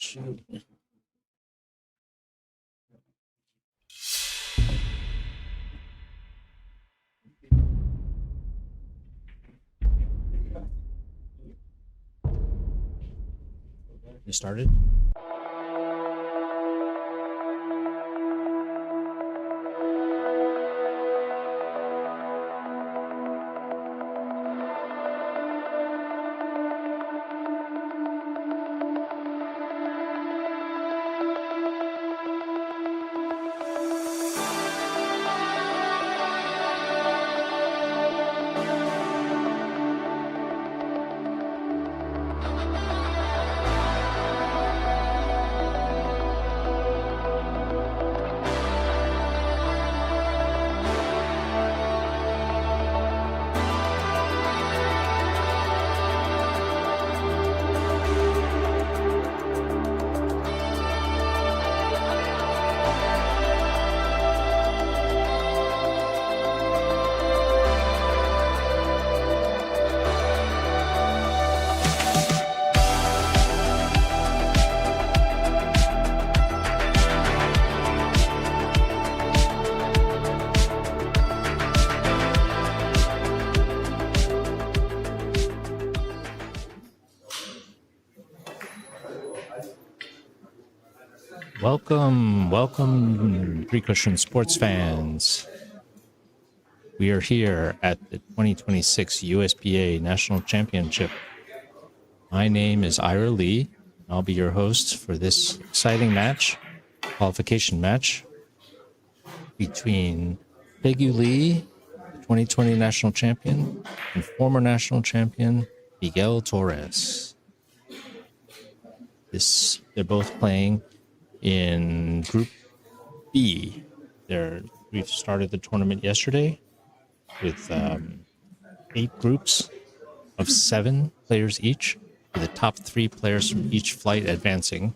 Shoot. You started? Welcome, Three Cushion sports fans. We are here at the 2026 USBA National Championship. My name is Ira Lee. I'll be your host for this exciting qualification match between Peggy Lee, the 2020 national champion, and former national champion Miguel Torres. They're both playing in Group B. We've started the tournament yesterday with 8 groups of 7 players each, with the top 3 players from each flight advancing.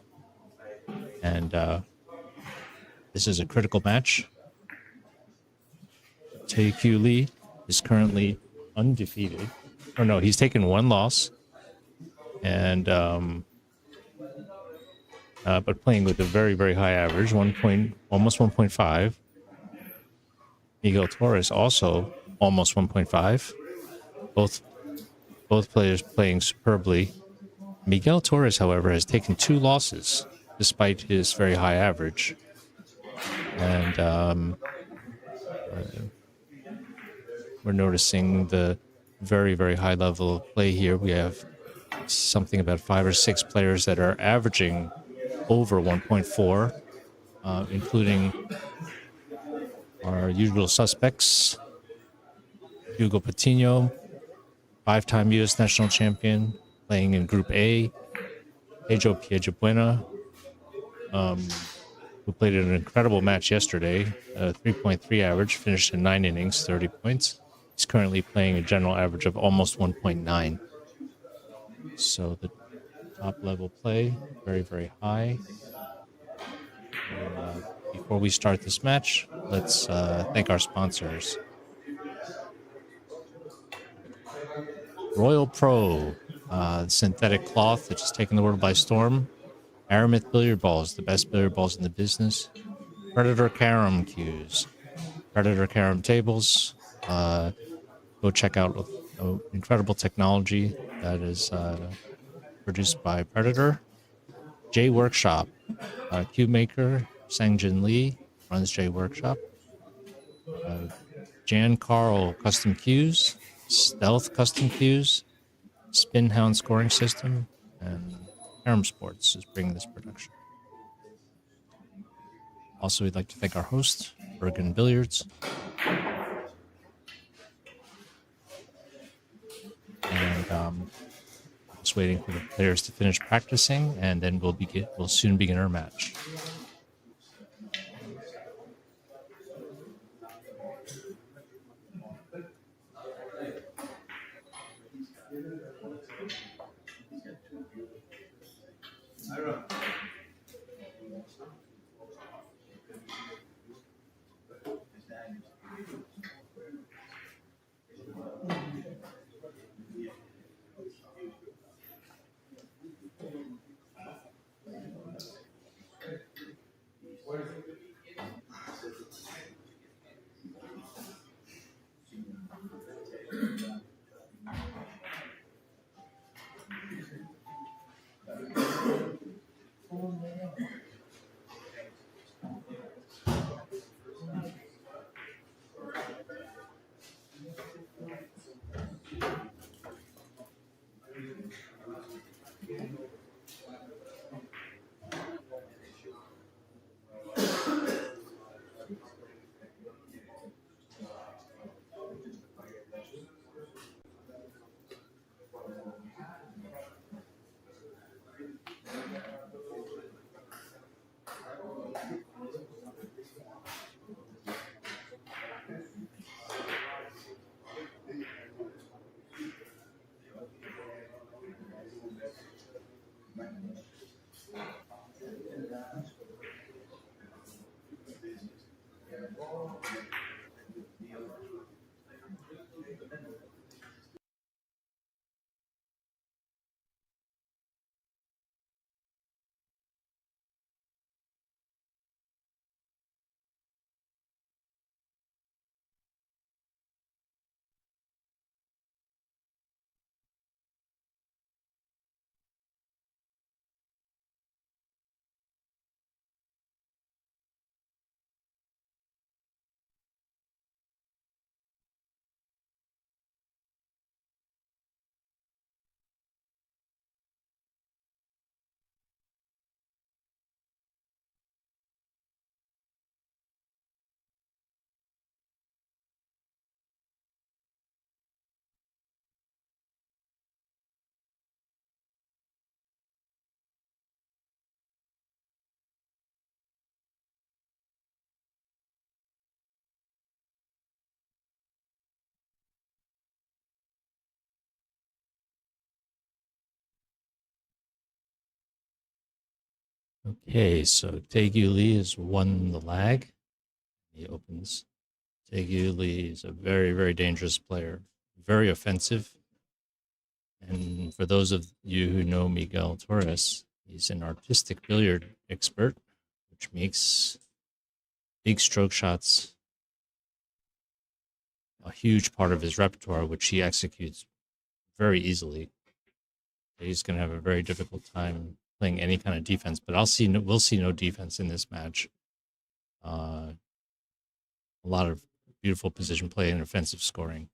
And this is a critical match. Tae-Kyu Lee is currently undefeated. Or no, he's taken 1 loss. And but playing with a very, very high average, almost 1.5. Miguel Torres also almost 1.5. Both players playing superbly. Miguel Torres, however, has taken 2 losses despite his very high average. And we're noticing the very, very high level of play here. We have something about 5 or 6 players that are averaging over 1.4, including our usual suspects: Hugo Patino, 5-time U.S. national champion, playing in Group A; Pedro Piedrabuena, who played an incredible match yesterday, 3.3 average, finished in 9 innings, 30 points. He's currently playing a general average of almost 1.9. So the top level play, very, very high. And, before we start this match, let's thank our sponsors. Royal Pro, synthetic cloth that's just taken the world by storm. Aramith billiard balls, the best billiard balls in the business. Predator Carom cues, Predator Carom tables. Go check out incredible technology that is produced by Predator. J Workshop, cube maker Sangjin Lee runs J Workshop. Jan Carl Custom Cues, Stealth Custom Cues, Spin Hound Scoring System, and CaromSports is bringing this production. Also, we'd like to thank our host, Bergen Billiards. And just waiting for the players to finish practicing, and then we'll soon begin our match. Okay, so Taegu Lee has won the lag. He opens. Taegu Lee is a very, very dangerous player, very offensive. And for those of you who know Miguel Torres, he's an artistic billiard expert, which makes big stroke shots a huge part of his repertoire, which he executes very easily. He's going to have a very difficult time playing any kind of defense, but we'll see no defense in this match. A lot of beautiful position play and offensive scoring.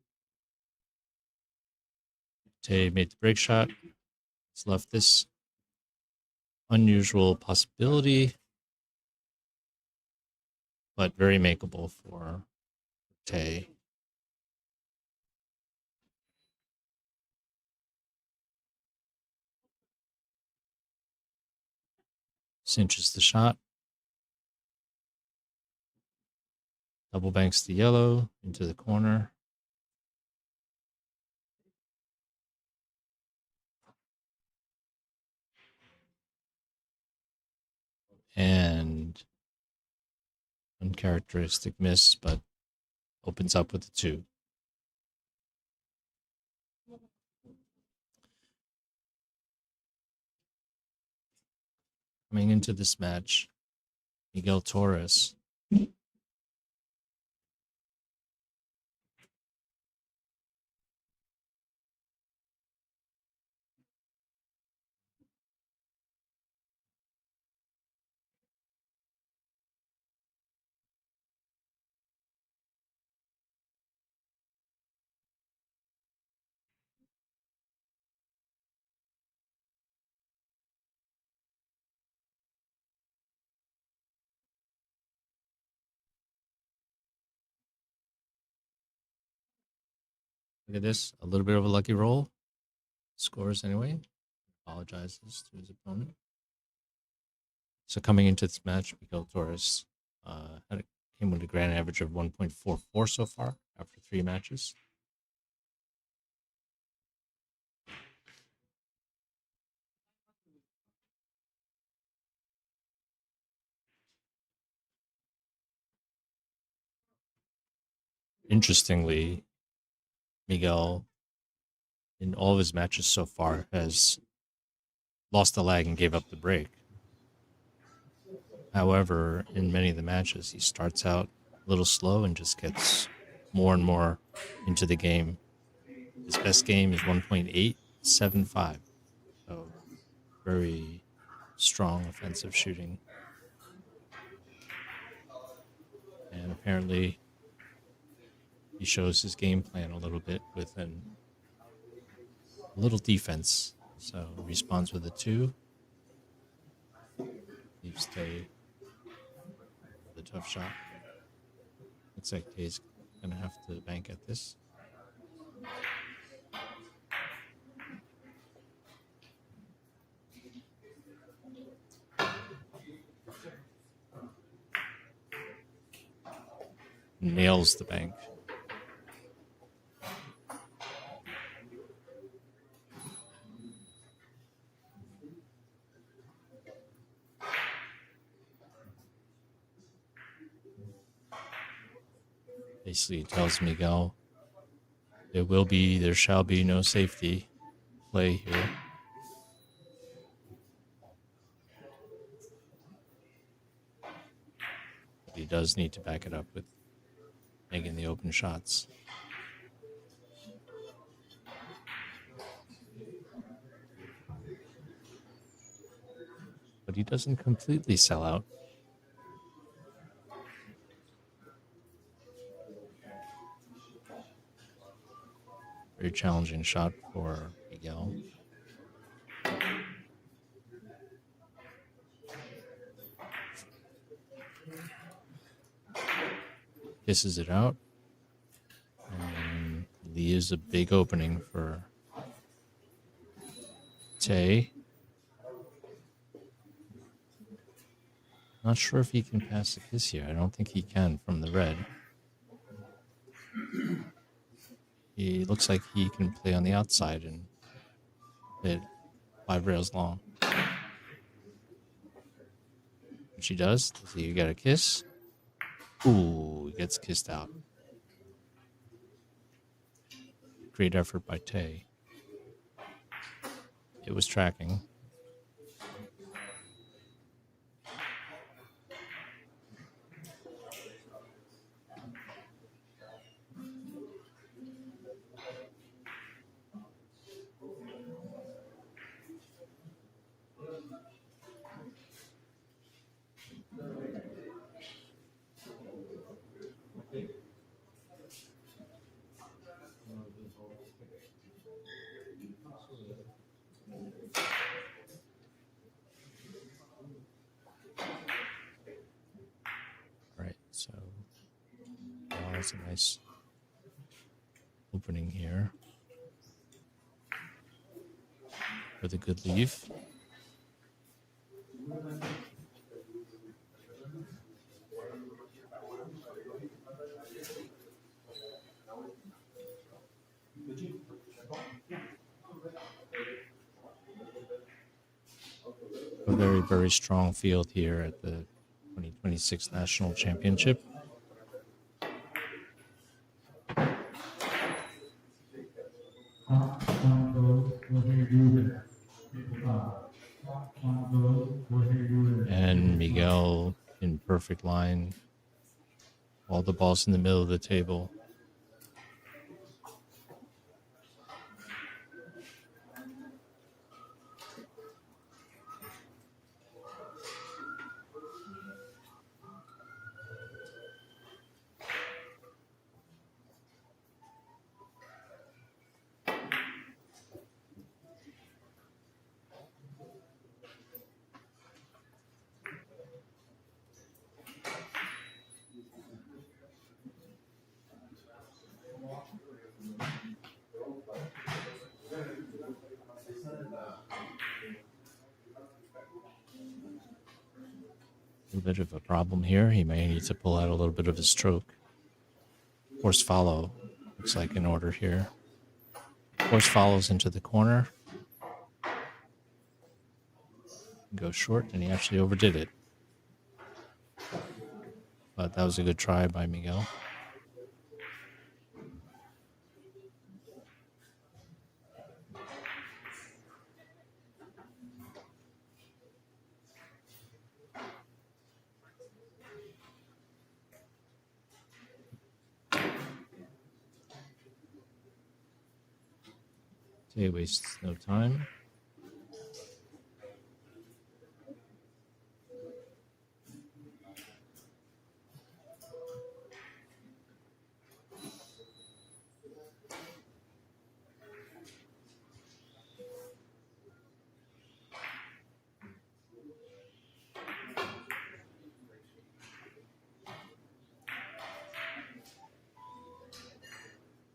Tay made the break shot. It's left this unusual possibility, but very makeable for Tay. Cinches the shot. Double banks the yellow into the corner. And uncharacteristic miss, but opens up with a 2. Coming into this match, Miguel Torres Look at this, a little bit of a lucky roll. Scores anyway. Apologizes to his opponent. So coming into this match, Miguel Torres came with a grand average of 1.44 so far after 3 matches. Interestingly, Miguel, in all of his matches so far, has lost the lag and gave up the break. However, in many of the matches, he starts out a little slow and just gets more and more into the game. His best game is 1.875. So very strong offensive shooting. And apparently he shows his game plan a little bit with a little defense. So responds with a 2. Leaves Tay with a tough shot. Looks like Tay's going to have to bank at this. Nails the bank. Basically tells Miguel there shall be no safety play here. But he does need to back it up with making the open shots. But he doesn't completely sell out. Very challenging shot for Miguel. Kisses it out. And leaves a big opening for Tay. Not sure if he can pass the kiss here. I don't think he can from the red. He looks like he can play on the outside and hit 5 rails long. She does. Does he get a kiss? Ooh, he gets kissed out. Great effort by Tay. It was tracking. All right, so that's a nice opening here with a good leave. A very, very strong field here at the 2026 National Championship. And Miguel in perfect line. All the balls in the middle of the table. A little bit of a problem here. He may need to pull out a little bit of a stroke. Horse follow looks like in order here. Horse follows into the corner. Goes short, and he actually overdid it. But that was a good try by Miguel. Tay wastes no time.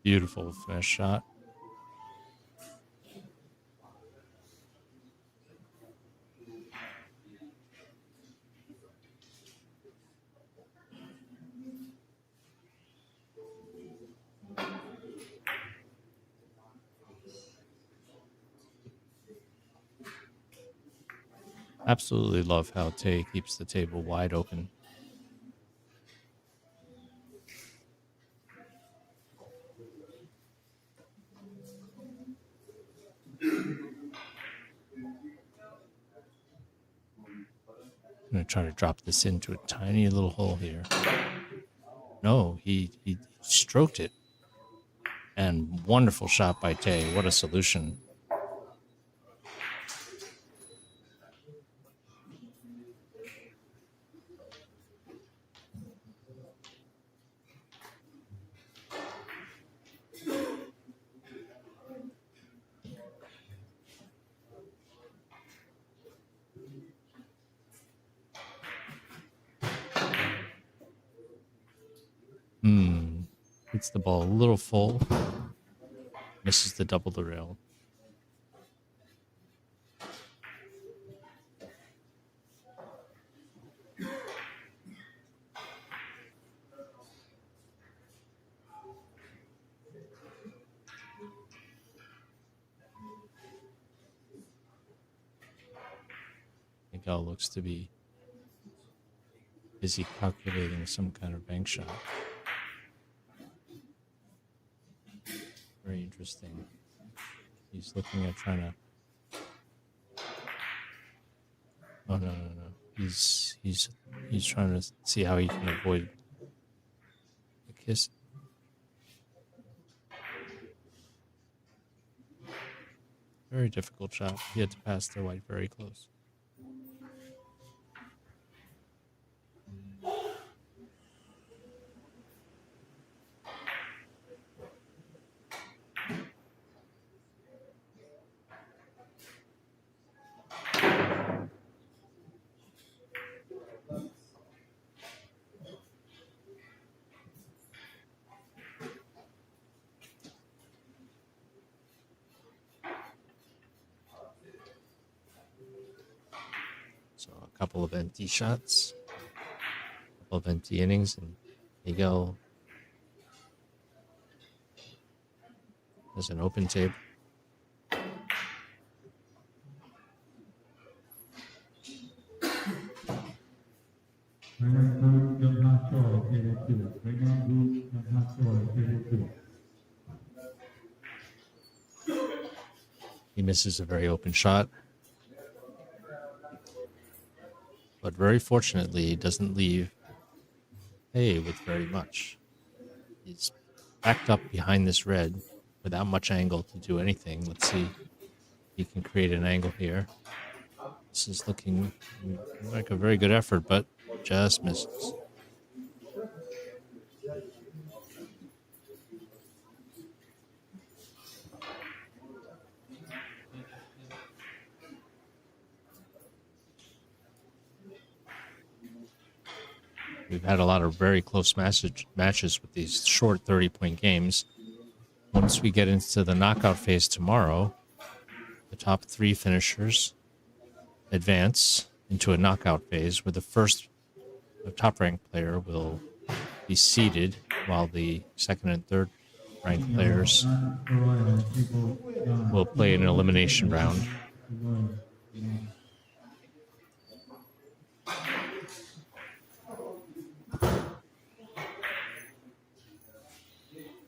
Beautiful finesse shot. Absolutely love how Tay keeps the table wide open. I'm going to try to drop this into a tiny little hole here. No, he stroked it. And wonderful shot by Tay. What a solution. Hits the ball a little full. Misses the double the rail. Miguel looks to be busy calculating some kind of bank shot. Very interesting. He's looking at trying to. Oh no. He's trying to see how he can avoid the kiss. Very difficult shot. He had to pass the white very close. So a couple of empty shots, a couple of empty innings, and Miguel has an open table. He misses a very open shot, but very fortunately, he doesn't leave hay with very much. He's backed up behind this red without much angle to do anything. Let's see if he can create an angle here. This is looking like a very good effort, but just misses. We've had a lot of very close matches with these short 30-point games. Once we get into the knockout phase tomorrow, the top 3 finishers advance into a knockout phase where the first top-ranked player will be seeded while the second and third ranked players will play an elimination round.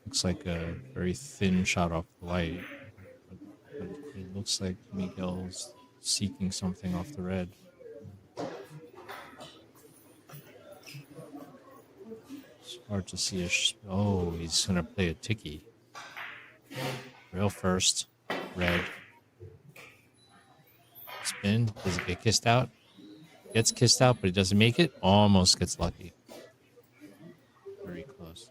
Looks like a very thin shot off the white. But it looks like Miguel's seeking something off the red. It's hard to see. Oh, he's going to play a ticky. Rail first, red. Spin. Does it get kissed out? Gets kissed out, but he doesn't make it. Almost gets lucky. Very close.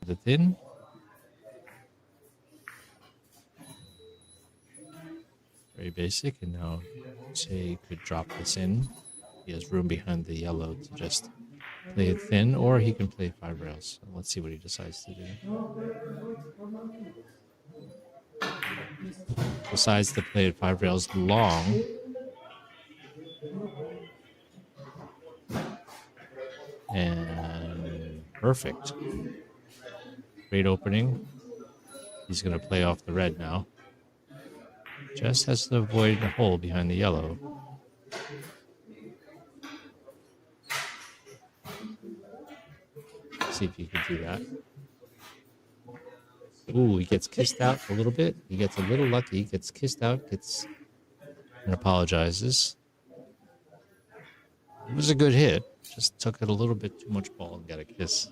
The thin. Very basic, and now Jay could drop this in. He has room behind the yellow to just play it thin, or he can play 5 rails. So let's see what he decides to do. Decides to play it 5 rails long. And perfect. Great opening. He's going to play off the red now. Just has to avoid the hole behind the yellow. See if he can do that. Ooh, he gets kissed out a little bit. He gets a little lucky. Gets kissed out. And apologizes. It was a good hit. Just took it a little bit too much ball and got a kiss.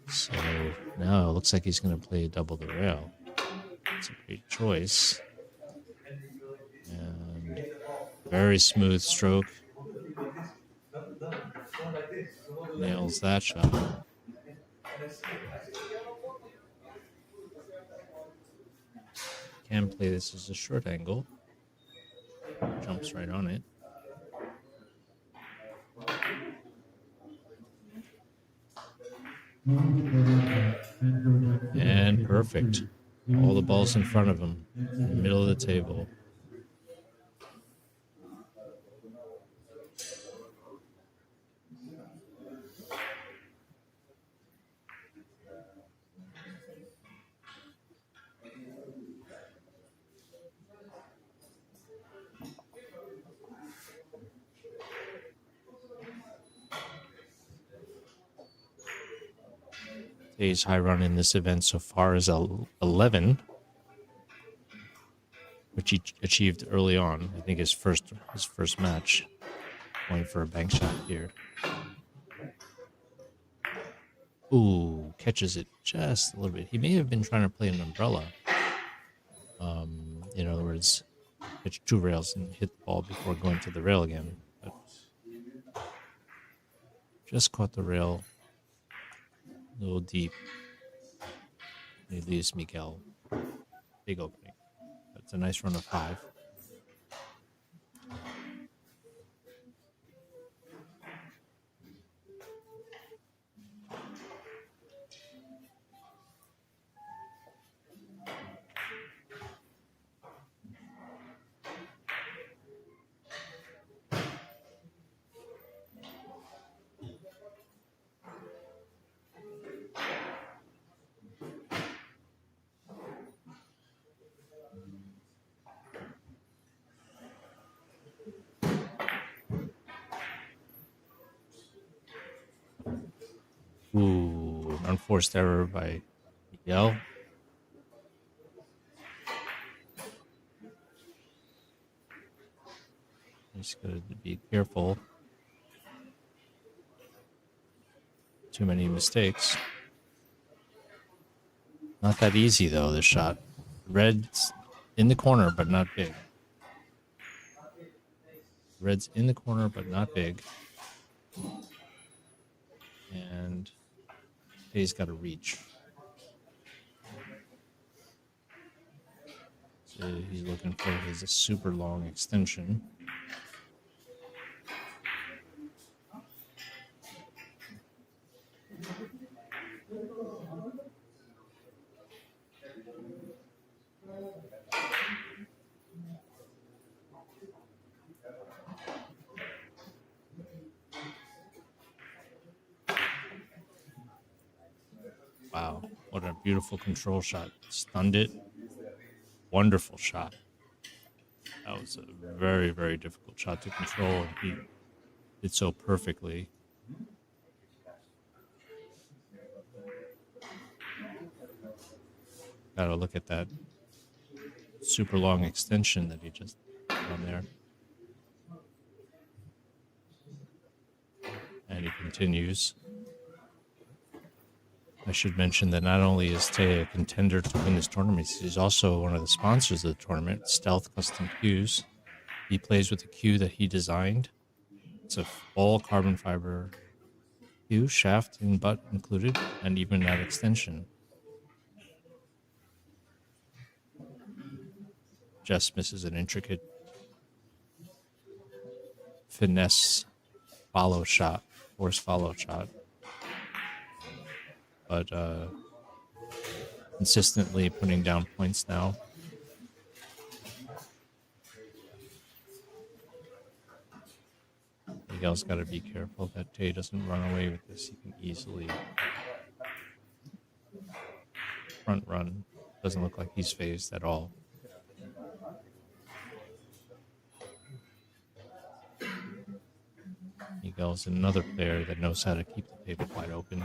So now it looks like he's going to play double the rail. It's a great choice. And very smooth stroke. Nails that shot. Can play this as a short angle. Jumps right on it. And perfect. All the balls in front of him, in the middle of the table. Day's high run in this event so far is 11, which he achieved early on. I think his first match, going for a bank shot here. Ooh, catches it just a little bit. He may have been trying to play an umbrella. In other words, pitch 2 rails and hit the ball before going to the rail again. But just caught the rail a little deep. And he leaves Miguel. Big opening. That's a nice run of 5. Ooh, an unforced error by Miguel. He's got to be careful. Too many mistakes. Not that easy, though, this shot. Red's in the corner, but not big. Red's in the corner, but not big. And Day's got to reach. So he's looking for his super long extension. Wow, what a beautiful control shot. Stunned it. Wonderful shot. That was a very, very difficult shot to control, and he did so perfectly. Gotta look at that super long extension that he just put on there. And he continues. I should mention that not only is Tay a contender to win this tournament, he's also one of the sponsors of the tournament, Stealth Custom Cues. He plays with the cue that he designed. It's a all carbon fiber cue, shaft and butt included, and even that extension. Just misses an intricate finesse follow shot, force follow shot. But consistently putting down points now. Miguel's got to be careful that Tay doesn't run away with this. He can easily front run. Doesn't look like he's phased at all. Miguel's another player that knows how to keep the table wide open.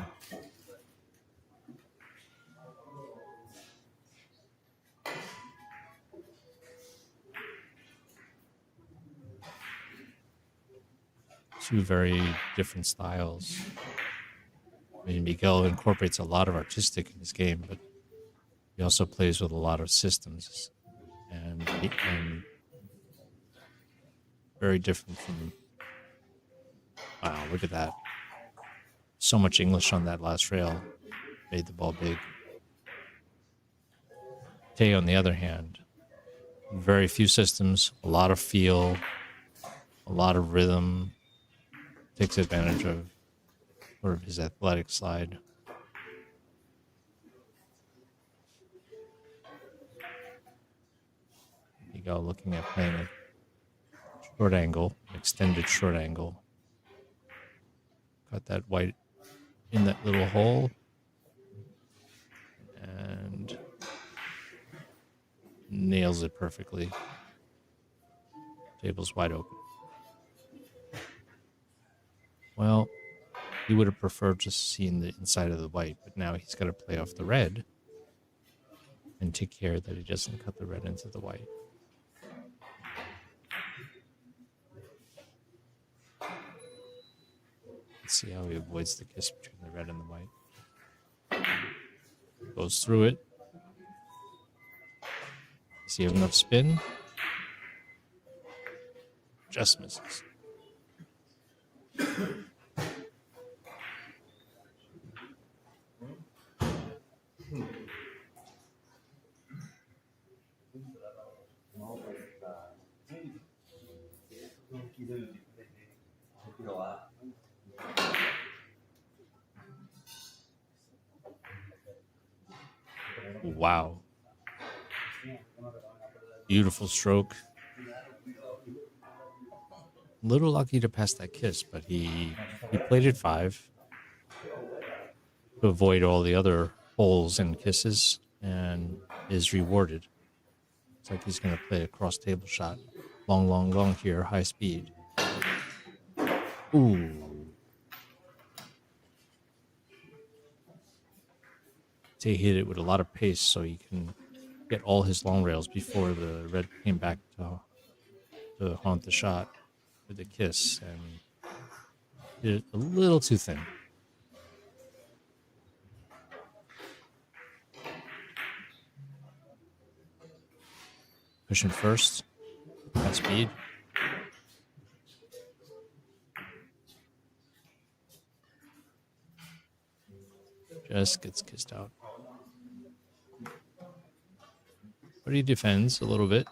Two very different styles. I mean, Miguel incorporates a lot of artistic in his game, but he also plays with a lot of systems, and very different from. Wow, look at that! So much English on that last rail, made the ball big. Tay, on the other hand, very few systems, a lot of feel, a lot of rhythm. Takes advantage of sort of his athletic side. Miguel looking at playing a short angle, extended short angle. Got that white in that little hole. And nails it perfectly. Table's wide open. Well, He would have preferred just seeing the inside of the white, but now he's got to play off the red and take care that he doesn't cut the red into the white. Let's see how he avoids the kiss between the red and the white. Goes through it. Does he have enough spin? Just misses. Wow. Beautiful stroke. Little lucky to pass that kiss, but he played it 5 to avoid all the other holes and kisses and is rewarded. It's like he's going to play a cross table shot. Long, long, long here, high speed. Ooh. He hit it with a lot of pace so he can get all his long rails before the red came back to haunt the shot with the kiss, and did it a little too thin. Pushing first, high speed. Just gets kissed out. But he defends a little bit.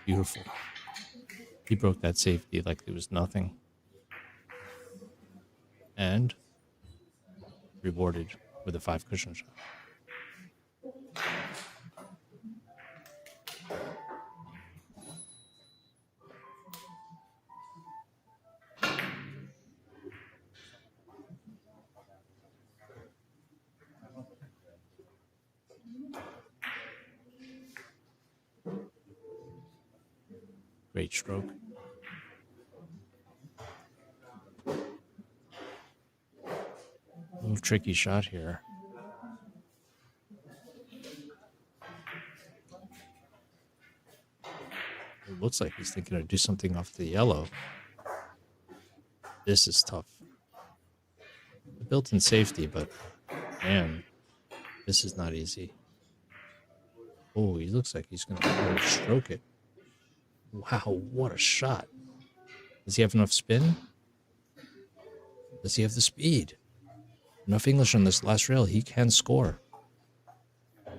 Beautiful. He broke that safety like it was nothing. And rewarded with a 5 cushion shot. Great stroke. A little tricky shot here. It looks like he's thinking to do something off the yellow. This is tough. A built-in safety, but man, this is not easy. Oh, he looks like he's going to stroke it. Wow, what a shot. Does he have enough spin? Does he have the speed? Enough English on this last rail. He can score.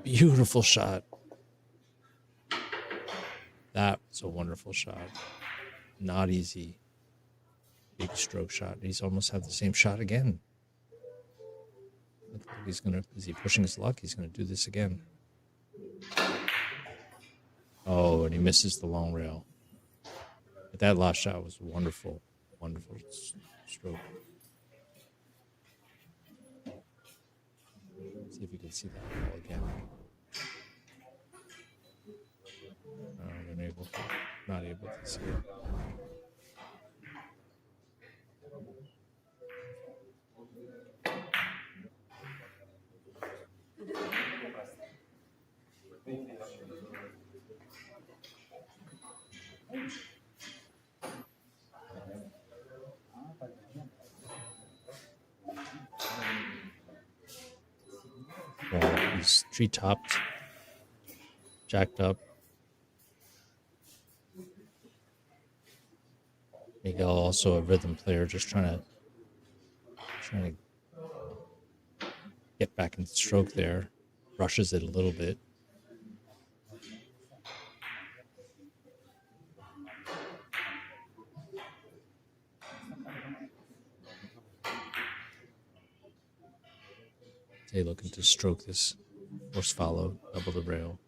Beautiful shot. That was a wonderful shot. Not easy. Big stroke shot. He's almost had the same shot again. He's gonna. Is he pushing his luck? He's gonna do this again. Oh, and he misses the long rail. But that last shot was wonderful. Wonderful stroke. See if you can see that ball again. Not able to see it. Well, he's tree-topped, jacked up. Miguel also a rhythm player, just trying to get back into stroke there. Rushes it a little bit. They looking to stroke this horse follow, double the rail.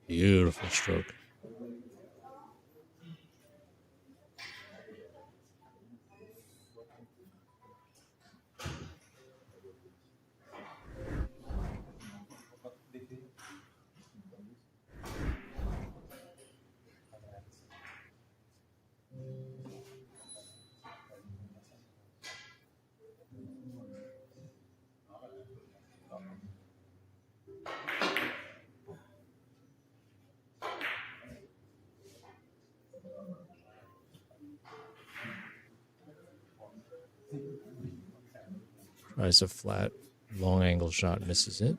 Beautiful stroke. Tries a flat, long angle shot, misses it.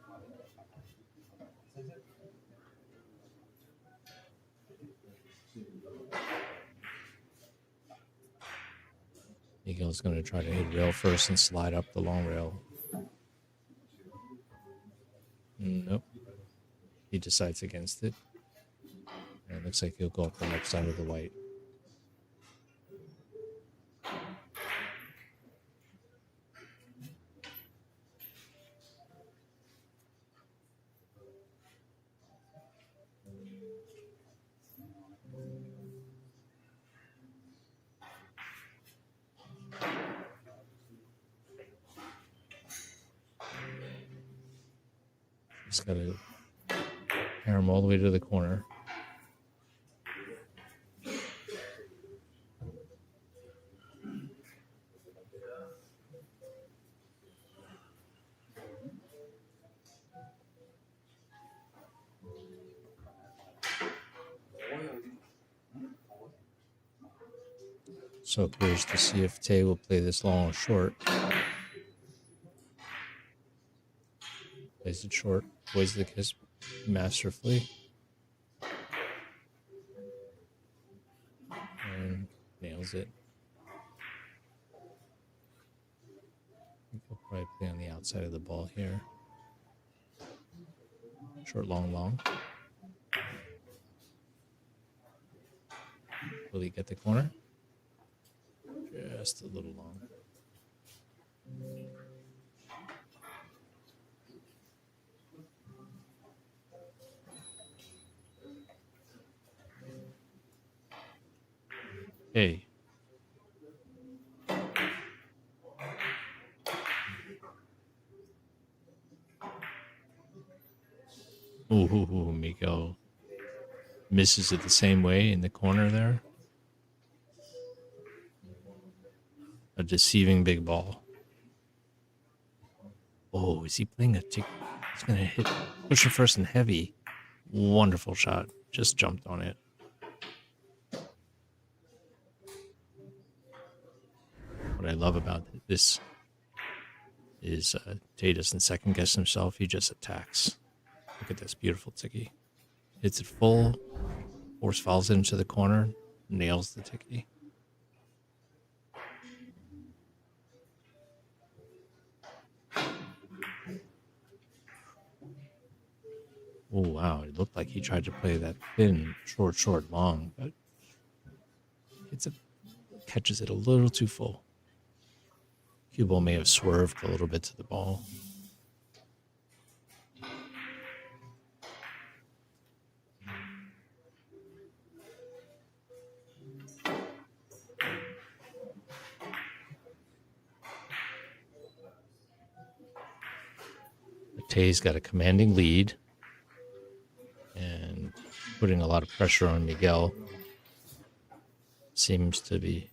Miguel's going to try to hit rail first and slide up the long rail. Nope. He decides against it. And it looks like he'll go up the left side of the white. Just got to carry him all the way to the corner. So curious to see if Tay will play this long or short. Plays it short, avoids the kiss masterfully. And nails it. I think he'll probably play on the outside of the ball here. Short, long, long. Will he get the corner? Just a little long. Hey. Ooh, Miguel misses it the same way in the corner there. A deceiving big ball. Oh, is he playing a tick? He's going to hit, push it first and heavy. Wonderful shot. Just jumped on it. What I love about this is Tay doesn't second guess himself. He just attacks. Look at this beautiful ticky. Hits it full. Force follows it into the corner. Nails the ticky. Oh, wow. It looked like he tried to play that thin, short, long, but catches it a little too full. Cue ball may have swerved a little bit to the ball. Tay's got a commanding lead and putting a lot of pressure on Miguel. Seems to be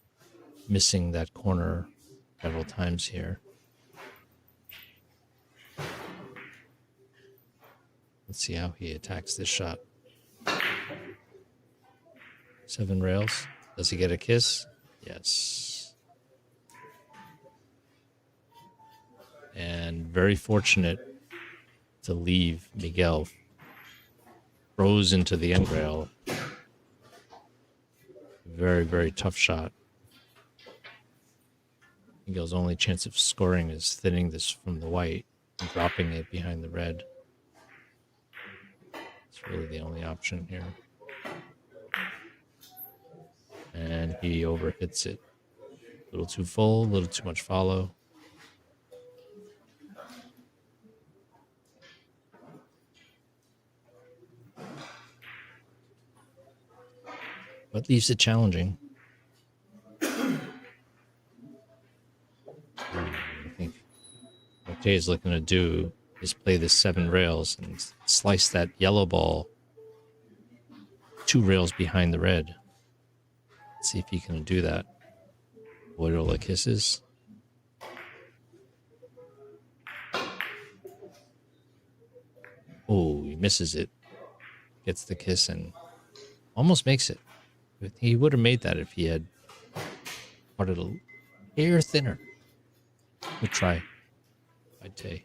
missing that corner several times here. Let's see how he attacks this shot. 7 rails. Does he get a kiss? Yes. And very fortunate to leave Miguel. Throws into the end rail. Very, very tough shot. Miguel's only chance of scoring is thinning this from the white and dropping it behind the red. It's really the only option here. And he overhits it. A little too full, a little too much follow. But leaves it challenging. I think what Tay is looking to do is play the 7 rails and slice that yellow ball 2 rails behind the red. Let's see if he can do that. Avoid all the kisses. Oh, he misses it. Gets the kiss and almost makes it. He would have made that if he had parted a hair thinner. Good try. by Tay.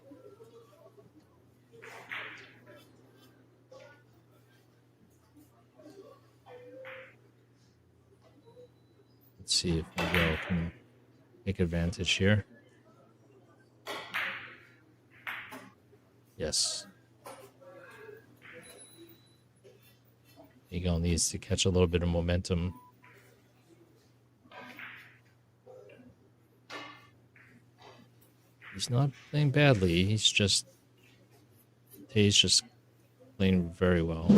Let's see if Miguel can take advantage here. Yes. Miguel needs to catch a little bit of momentum. He's not playing badly. Tay's just playing very well.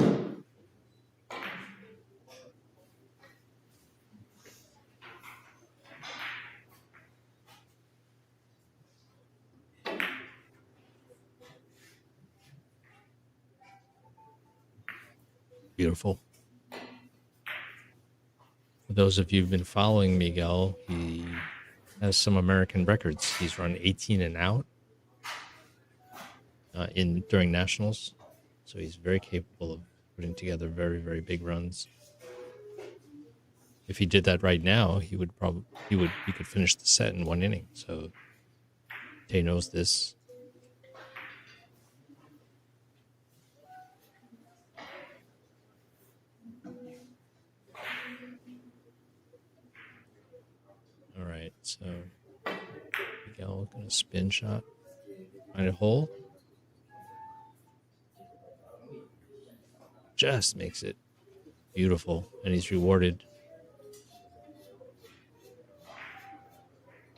Beautiful. For those of you who've been following Miguel, he has some American records. He's run 18 and out during nationals, so he's very capable of putting together very, very big runs. If he did that right now, he could finish the set in one inning. So Tay knows this. All right, so Miguel gonna spin shot, find a hole, just makes it beautiful, and he's rewarded.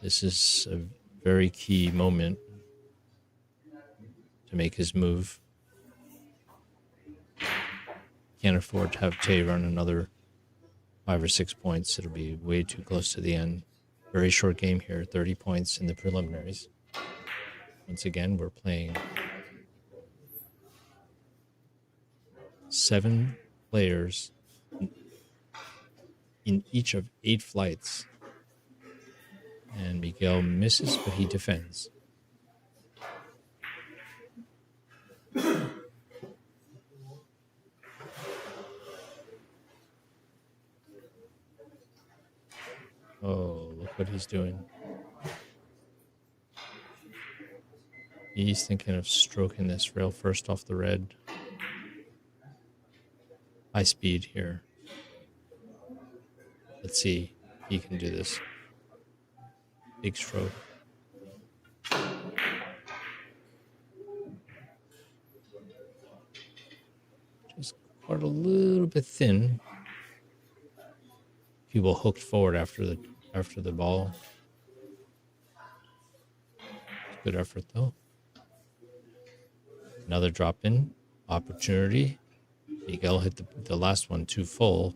This is a very key moment to make his move. Can't afford to have Tay run another 5 or 6 points. It'll be way too close to the end. Very short game here, 30 points in the preliminaries. Once again, we're playing 7 players in each of 8 flights. And Miguel misses, but he defends. Oh, look what he's doing. He's thinking of stroking this rail first off the red. High speed here. Let's see if he can do this. Big stroke. Just quite a little bit thin. People hooked forward after the ball. Good effort though. Another drop in opportunity. Miguel hit the last one too full.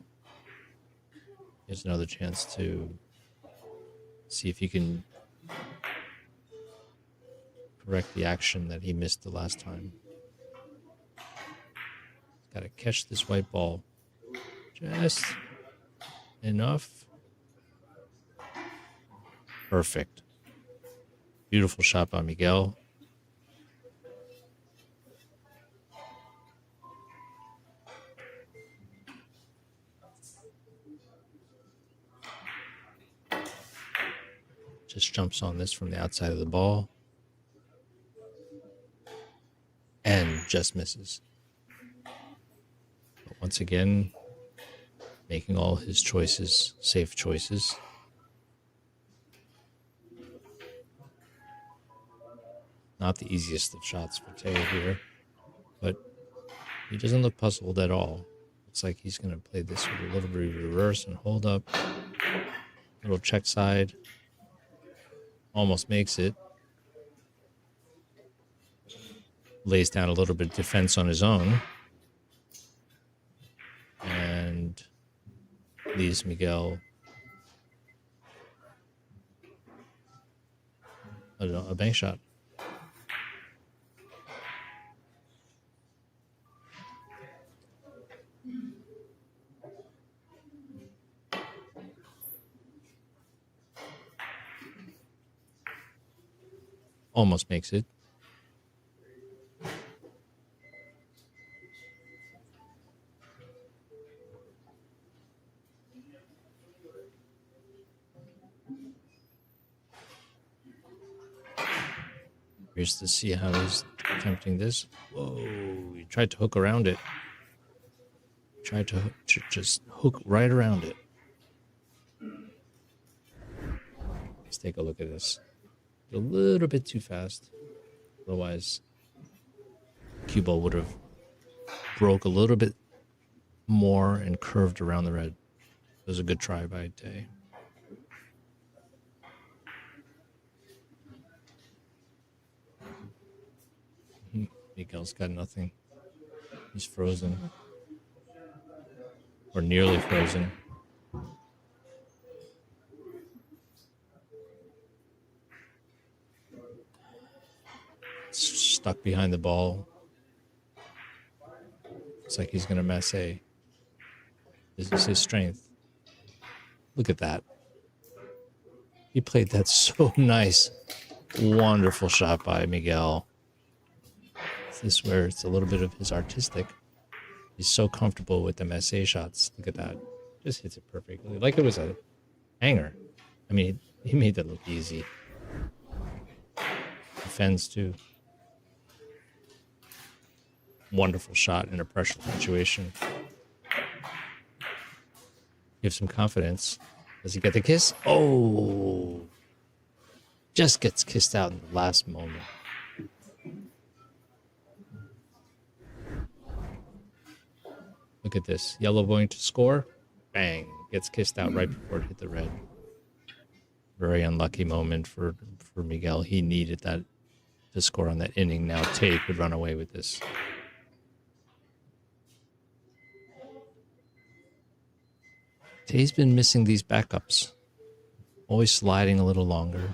Here's another chance to see if he can correct the action that he missed the last time. Got to catch this white ball just enough. Perfect. Beautiful shot by Miguel. Just jumps on this from the outside of the ball. And just misses. But once again, making all his choices, safe choices. Not the easiest of shots for Tay here, but he doesn't look puzzled at all. Looks like he's going to play this with a little bit of reverse and hold up. Little check side. Almost makes it. Lays down a little bit of defense on his own. And leaves Miguel a bank shot. Almost makes it. Curious to see how he's attempting this. Whoa, he tried to hook around it. Tried to just hook right around it. Let's take a look at this. A little bit too fast. Otherwise, cue ball would have broke a little bit more and curved around the red. It was a good try by Tay. Miguel's got nothing. He's frozen. Or nearly frozen. Stuck behind the ball. Looks like he's going to masse. This is his strength. Look at that. He played that so nice. Wonderful shot by Miguel. This is where it's a little bit of his artistic. He's so comfortable with the masse shots. Look at that. Just hits it perfectly. Like it was a hanger. I mean, he made that look easy. Defends too. Wonderful shot in a pressure situation. Gives him confidence. Does he get the kiss? Oh! Just gets kissed out in the last moment. Look at this. Yellow going to score. Bang. Gets kissed out right before it hit the red. Very unlucky moment for Miguel. He needed that to score on that inning. Now Tay could run away with this. Tay's been missing these backups. Always sliding a little longer.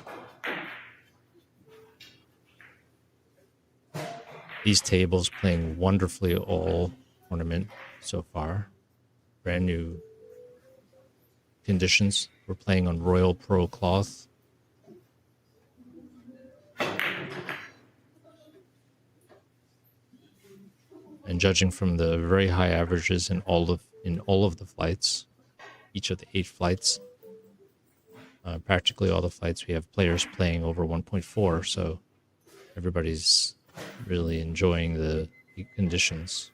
These tables playing wonderfully all tournament so far. Brand new conditions. We're playing on Royal Pro cloth. And judging from the very high averages in all of the flights, each of the 8 flights, practically all the flights, we have players playing over 1.4, so everybody's really enjoying the conditions.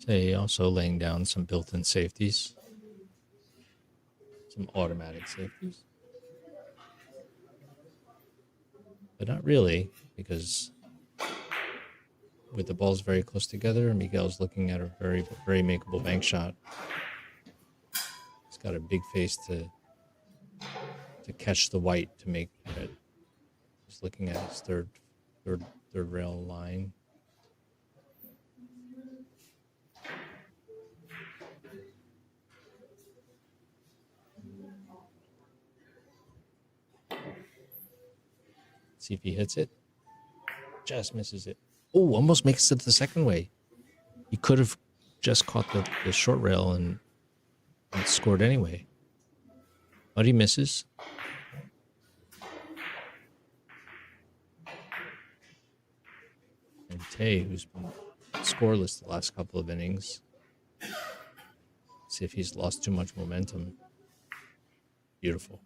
They also laying down some built-in safeties, some automatic safeties, but not really, because with the balls very close together, Miguel's looking at a very, very makeable bank shot. He's got a big face to catch the white to make it. He's looking at his third rail line. See if he hits it. Just misses it. Oh, almost makes it the second way. He could have just caught the short rail and scored anyway. But he misses. And Tay, who's been scoreless the last couple of innings. See if he's lost too much momentum. Beautiful.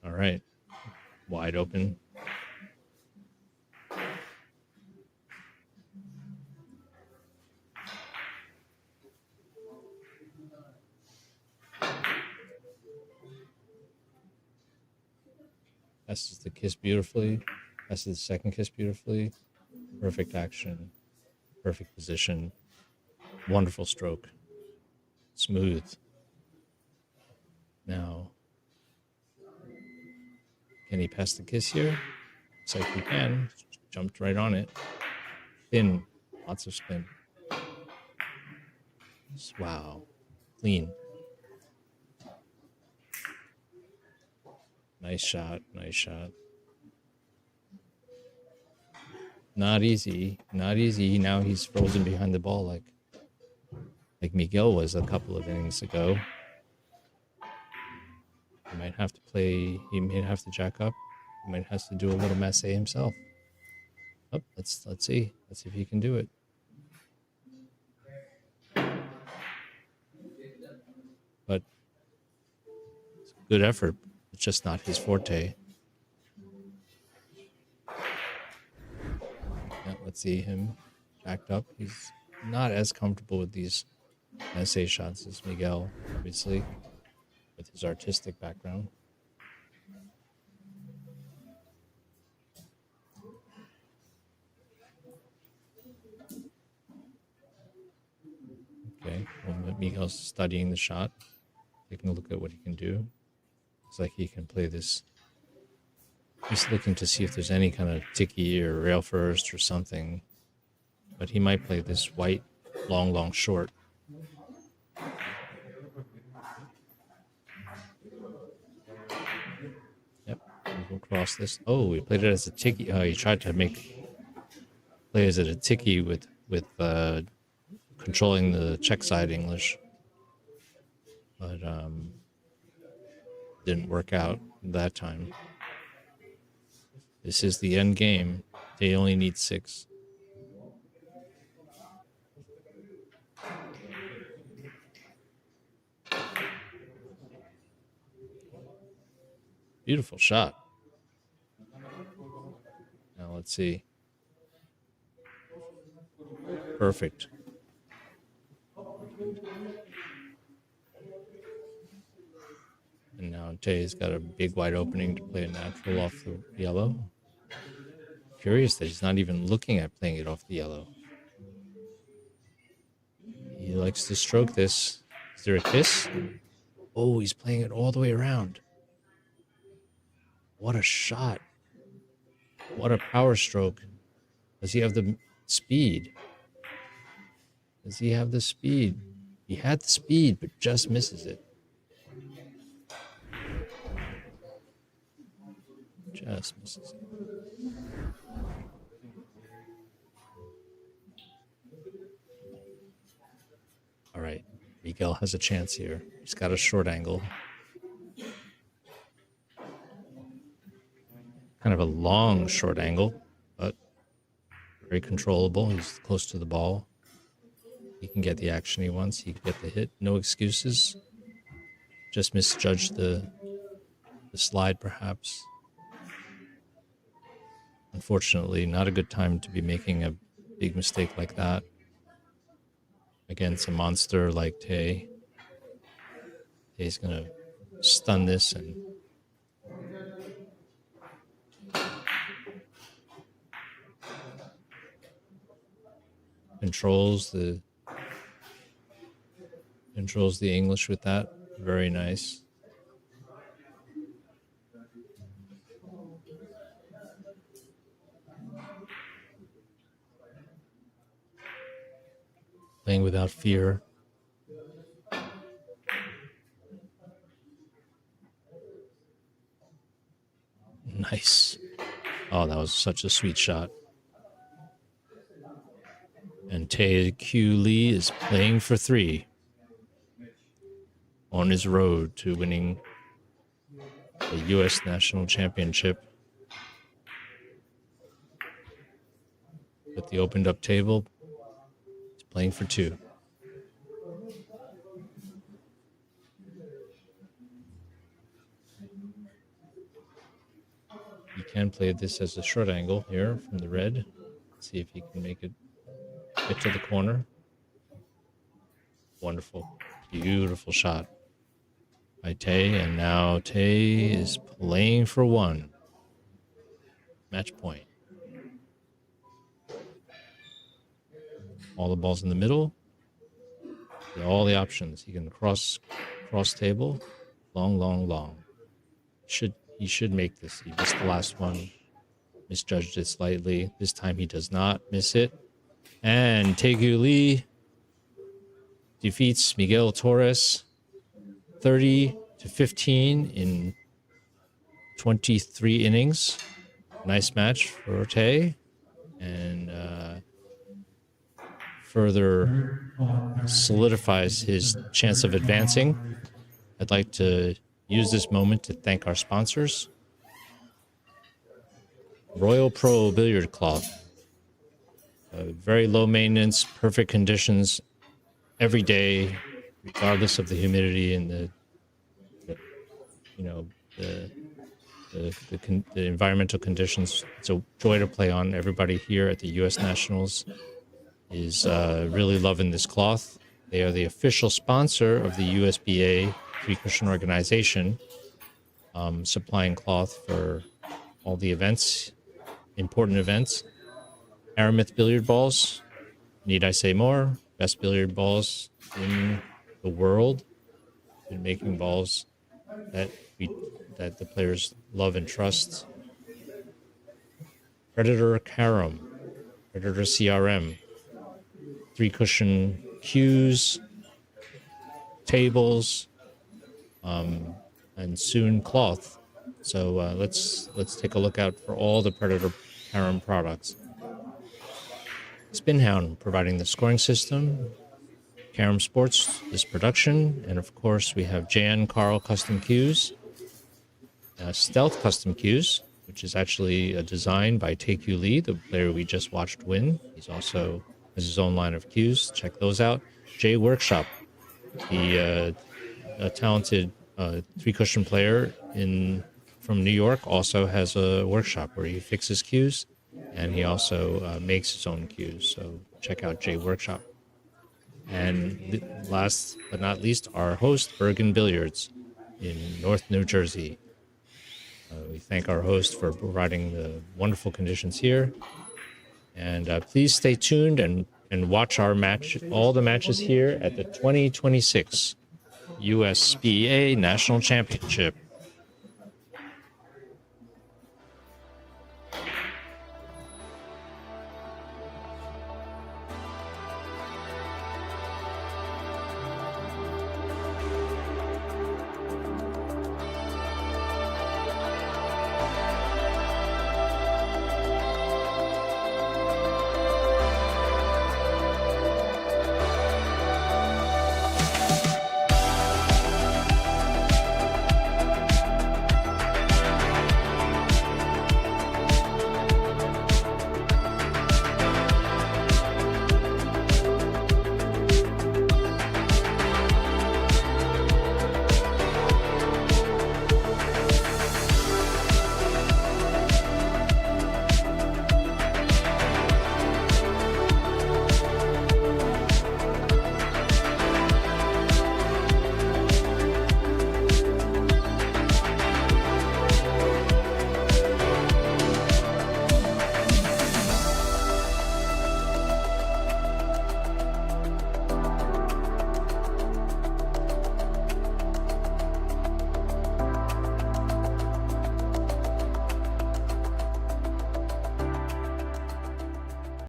All right. Wide open. Passes the kiss beautifully. Passes the second kiss beautifully. Perfect action. Perfect position. Wonderful stroke. Smooth. Now, can he pass the kiss here? Looks like he can. Jumped right on it. Spin. Lots of spin. Wow. Clean. Nice shot. Nice shot. Not easy. Not easy. Now he's frozen behind the ball like like Miguel was a couple of innings ago. He might have to play. He may have to jack up. He might have to do a little masse himself. Oh, let's see. Let's see if he can do it. But it's a good effort. It's just not his forte. Yeah, let's see him jacked up. He's not as comfortable with these masse shots as Miguel, obviously, with his artistic background. Okay, well, Miguel's studying the shot, taking a look at what he can do. Looks like he can play this. He's looking to see if there's any kind of tiki or rail first or something. But he might play this white, long, short. Yep, we'll cross this. Oh, he played it as a tiki. Oh, he tried to play as a tiki with controlling the check side English. But didn't work out that time. This is the end game. They only need 6. Beautiful shot. Now let's see. Perfect. And now Tay's got a big wide opening to play a natural off the yellow. Curious that he's not even looking at playing it off the yellow. He likes to stroke this. Is there a kiss? Oh, he's playing it all the way around. What a shot. What a power stroke. Does he have the speed? Does he have the speed? He had the speed, but just misses it. Just misses it. All right. Miguel has a chance here. He's got a short angle. Kind of a long short angle, but very controllable. He's close to the ball. He can get the action he wants. He can get the hit. No excuses. Just misjudged the slide, perhaps. Unfortunately, not a good time to be making a big mistake like that against a monster like Tay. Tay's going to stun this and controls the English with that. Very nice. Playing without fear. Nice. Oh, that was such a sweet shot. And Tae Q Lee is playing for 3 on his road to winning the U.S. National Championship. With the opened up table, he's playing for 2. He can play this as a short angle here from the red. See if he can make it get to the corner. Wonderful. Beautiful shot by Tay. And now Tay is playing for 1. Match point. All the balls in the middle. All the options. He can cross table. Long. He should make this. He missed the last one. Misjudged it slightly. This time he does not miss it. And Taegu Lee defeats Miguel Torres 30-15 in 23 innings. Nice match for Tay. And further solidifies his chance of advancing, I'd like to use this moment to thank our sponsors. Royal Pro Billiard Cloth. Very low maintenance, perfect conditions every day, regardless of the humidity and the environmental conditions. It's a joy to play on. Everybody here at the U.S. Nationals is really loving this cloth. They are the official sponsor of the USBA three-cushion organization, supplying cloth for all the events, important events. Aramith billiard balls, need I say more? Best billiard balls in the world. Been making balls that the players love and trust. Predator Carom, Predator CRM, three-cushion cues, tables, and soon cloth. So let's take a look out for all the Predator Carom products. Spinhound providing the scoring system, CaromSports this production, and of course we have Jan Carl Custom Cues, Stealth Custom Cues, which is actually a design by Take You Lee, the player we just watched win. He's also has his own line of cues. Check those out. Jay Workshop, the talented three-cushion player from New York, also has a workshop where he fixes cues, and he also makes his own cues. So check out Jay Workshop. And last but not least, our host, Bergen Billiards in North New Jersey. We thank our host for providing the wonderful conditions here. And please stay tuned and watch our match, all the matches here at the 2026 USBA National Championship.